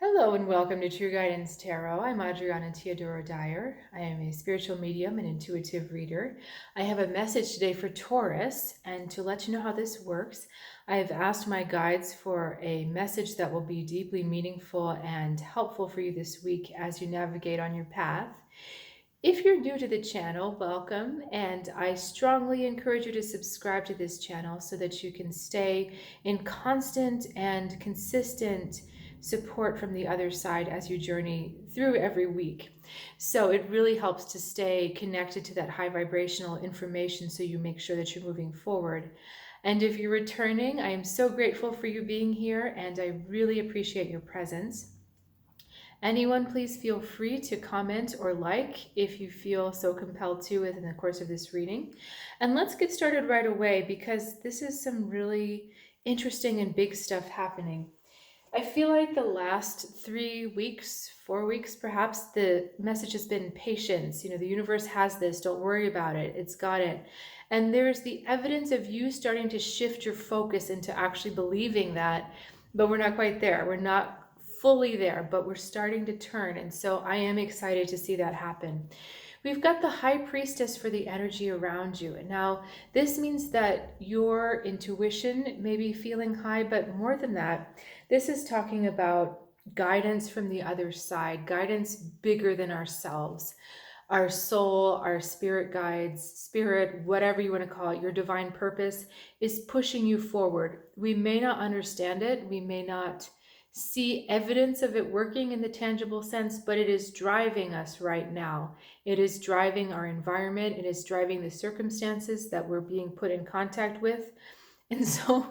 Hello and welcome to True Guidance Tarot. I'm Adriana Teodoro-Dier. I am a spiritual medium and intuitive reader. I have a message today for Taurus, and to let you know how this works, I have asked my guides for a message that will be deeply meaningful and helpful for you this week as you navigate on your path. If you're new to the channel, welcome, and I strongly encourage you to subscribe to this channel so that you can stay in constant and consistent support from the other side as you journey through every week. So it really helps to stay connected to that high vibrational information so you make sure that you're moving forward. And if you're returning, I am so grateful for you being here and I really appreciate your presence. Anyone, please feel free to comment or like if you feel so compelled to within the course of this reading. And let's get started right away because this is some really interesting and big stuff happening. I feel like the last 3 weeks, 4 weeks perhaps, the message has been patience. The universe has this, don't worry about it, it's got it. And there's the evidence of you starting to shift your focus into actually believing that, but we're not quite there. We're not fully there, but we're starting to turn. And so I am excited to see that happen. We've got the High Priestess for the energy around you. Now, this means that your intuition may be feeling high, but more than that, this is talking about guidance from the other side, guidance bigger than ourselves. Our soul, our spirit guides, spirit, whatever you want to call it, your divine purpose is pushing you forward. We may not understand it. We may not see evidence of it working in the tangible sense, but it is driving us right now. It is driving our environment. It is driving the circumstances that we're being put in contact with. And so,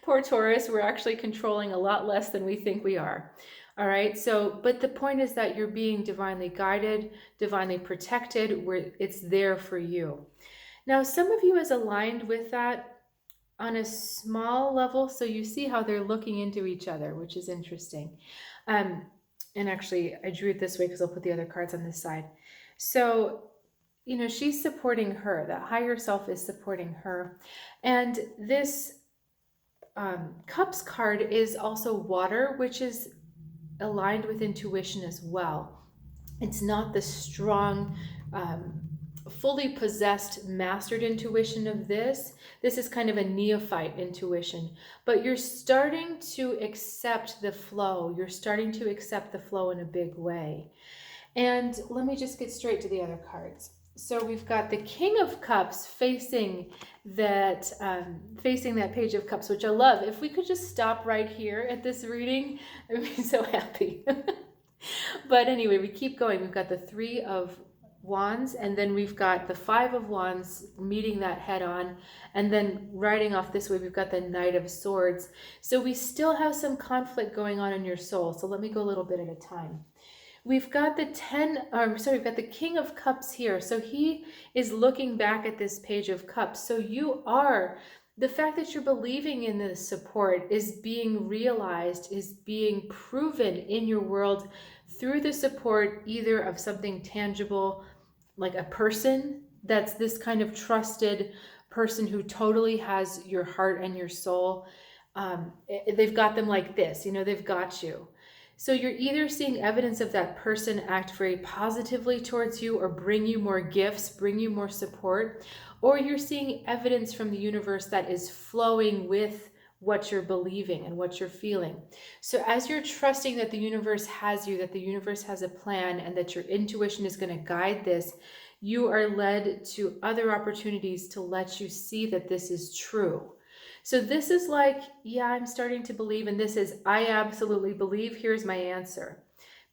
poor Taurus, we're actually controlling a lot less than we think we are. All right. So, but the point is that you're being divinely guided, divinely protected, where it's there for you. Now, some of you is aligned with that on a small level. So you see how they're looking into each other, which is interesting. And actually, I drew it this way because I'll put the other cards on this side. So, she's supporting her. That higher self is supporting her. And this Cups card is also water, which is aligned with intuition as well. It's not the strong, fully possessed, mastered intuition of this. This is kind of a neophyte intuition, but you're starting to accept the flow. You're starting to accept the flow in a big way. And let me just get straight to the other cards. So we've got the King of Cups facing that Page of Cups, which I love. If we could just stop right here at this reading, I'd be so happy. But anyway, we keep going. We've got the Three of Wands, and then we've got the Five of Wands meeting that head on, and then riding off this way, we've got the Knight of Swords. So we still have some conflict going on in your soul. So let me go a little bit at a time. We've got we've got the King of Cups here. So he is looking back at this Page of Cups. So the fact that you're believing in this support is being realized, is being proven in your world through the support either of something tangible, like a person that's this kind of trusted person who totally has your heart and your soul. They've got them like this, they've got you. So you're either seeing evidence of that person act very positively towards you or bring you more gifts, bring you more support, or you're seeing evidence from the universe that is flowing with what you're believing and what you're feeling. So as you're trusting that the universe has you, that the universe has a plan, and that your intuition is going to guide this, you are led to other opportunities to let you see that this is true. So this is like, yeah, I'm starting to believe, and this is, I absolutely believe, here's my answer.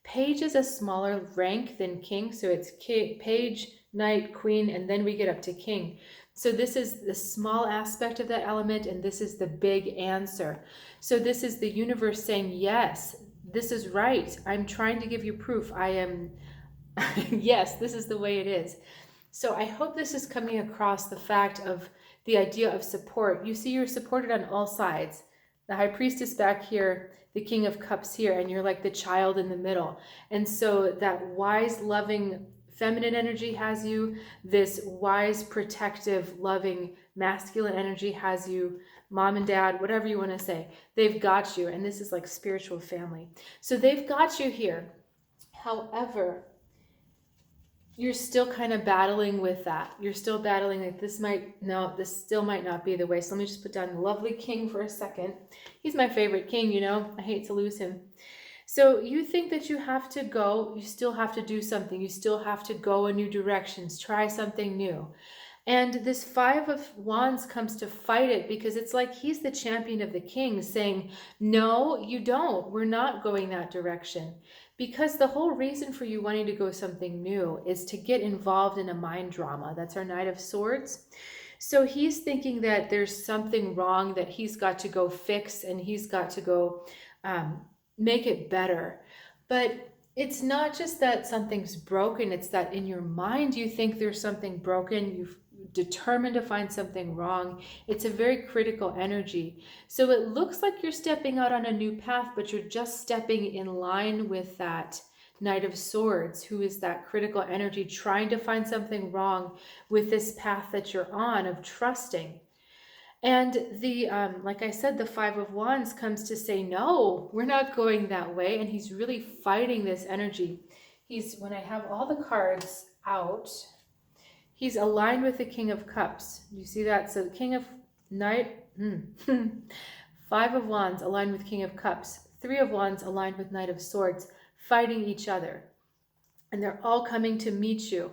Page is a smaller rank than King, so it's Page, Knight, Queen, and then we get up to King. So this is the small aspect of that element, and this is the big answer. So this is the universe saying, yes, this is right. I'm trying to give you proof. I am, yes, this is the way it is. So I hope this is coming across the fact of the idea of support. You see, you're supported on all sides. The High Priestess back here, the King of Cups here, and you're like the child in the middle. And so that wise, loving, feminine energy has you. This wise, protective, loving, masculine energy has you. mom and dad, whatever you want to say. They've got you, and this is like spiritual family. So they've got you here. However, you're still kind of battling with that. You're still battling like this still might not be the way. So let me just put down the lovely king for a second. He's my favorite king, you know. I hate to lose him. So you think that you have to go, you still have to do something. You still have to go in new directions, try something new. And this Five of Wands comes to fight it because it's like he's the champion of the king saying, no, you don't. We're not going that direction. Because the whole reason for you wanting to go something new is to get involved in a mind drama. That's our Knight of Swords. So he's thinking that there's something wrong that he's got to go fix and he's got to go make it better. But it's not just that something's broken, it's that in your mind you think there's something broken, you've determined to find something wrong. It's a very critical energy. So it looks like you're stepping out on a new path, but you're just stepping in line with that Knight of Swords, who is that critical energy, trying to find something wrong with this path that you're on of trusting. And the, like I said, the Five of Wands comes to say, no, we're not going that way. And he's really fighting this energy. When I have all the cards out, he's aligned with the King of Cups. You see that? So the King of Five of Wands aligned with King of Cups. Three of Wands aligned with Knight of Swords, fighting each other. And they're all coming to meet you.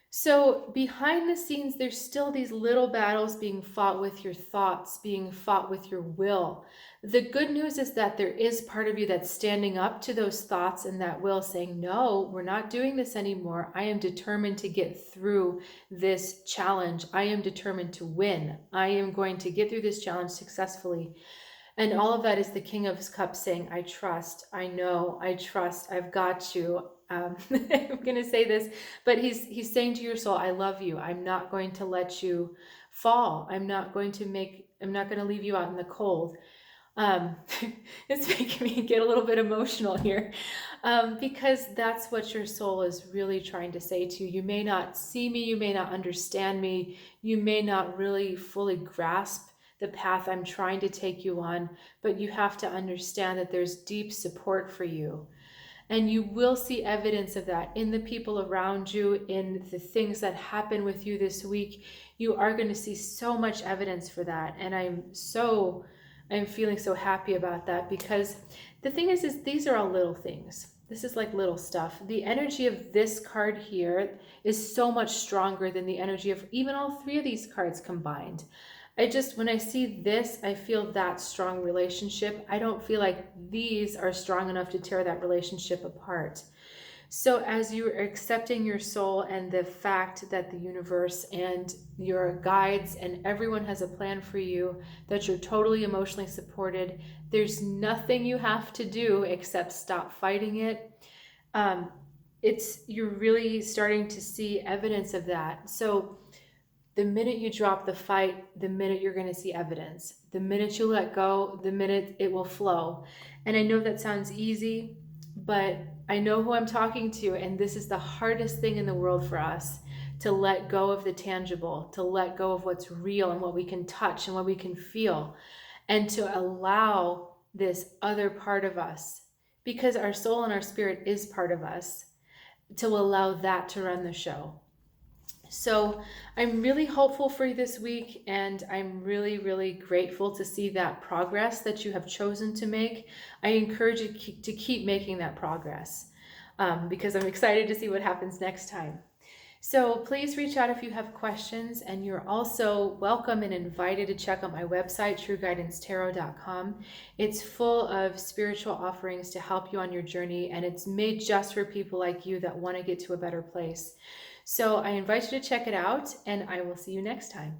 So behind the scenes, there's still these little battles being fought with your thoughts, being fought with your will. The good news is that there is part of you that's standing up to those thoughts and that will, saying, no, we're not doing this anymore. I am determined to get through this challenge. I am determined to win. I am going to get through this challenge successfully. And all of that is the King of Cups saying, I trust, I know, I trust, I've got you. I'm going to say this, but he's saying to your soul, I love you. I'm not going to let you fall. I'm not going to leave you out in the cold. It's making me get a little bit emotional here, because that's what your soul is really trying to say to you. You may not see me, you may not understand me, you may not really fully grasp the path I'm trying to take you on, but you have to understand that there's deep support for you. And you will see evidence of that in the people around you, in the things that happen with you this week. You are going to see so much evidence for that. And I'm feeling so happy about that, because the thing is these are all little things. This is like little stuff. The energy of this card here is so much stronger than the energy of even all three of these cards combined. When I see this, I feel that strong relationship. I don't feel like these are strong enough to tear that relationship apart. So as you are accepting your soul and the fact that the universe and your guides and everyone has a plan for you, that you're totally emotionally supported, there's nothing you have to do except stop fighting it. You're really starting to see evidence of that. So the minute you drop the fight, the minute you're going to see evidence. The minute you let go, the minute it will flow. And I know that sounds easy, but I know who I'm talking to, and this is the hardest thing in the world for us, to let go of the tangible, to let go of what's real and what we can touch and what we can feel, and to allow this other part of us, because our soul and our spirit is part of us, to allow that to run the show. So I'm really hopeful for you this week, and I'm really, really grateful to see that progress that you have chosen to make. I encourage you to keep making that progress, because I'm excited to see what happens next time. So please reach out if you have questions, and you're also welcome and invited to check out my website, trueguidancetarot.com. It's full of spiritual offerings to help you on your journey, and it's made just for people like you that want to get to a better place. So I invite you to check it out, and I will see you next time.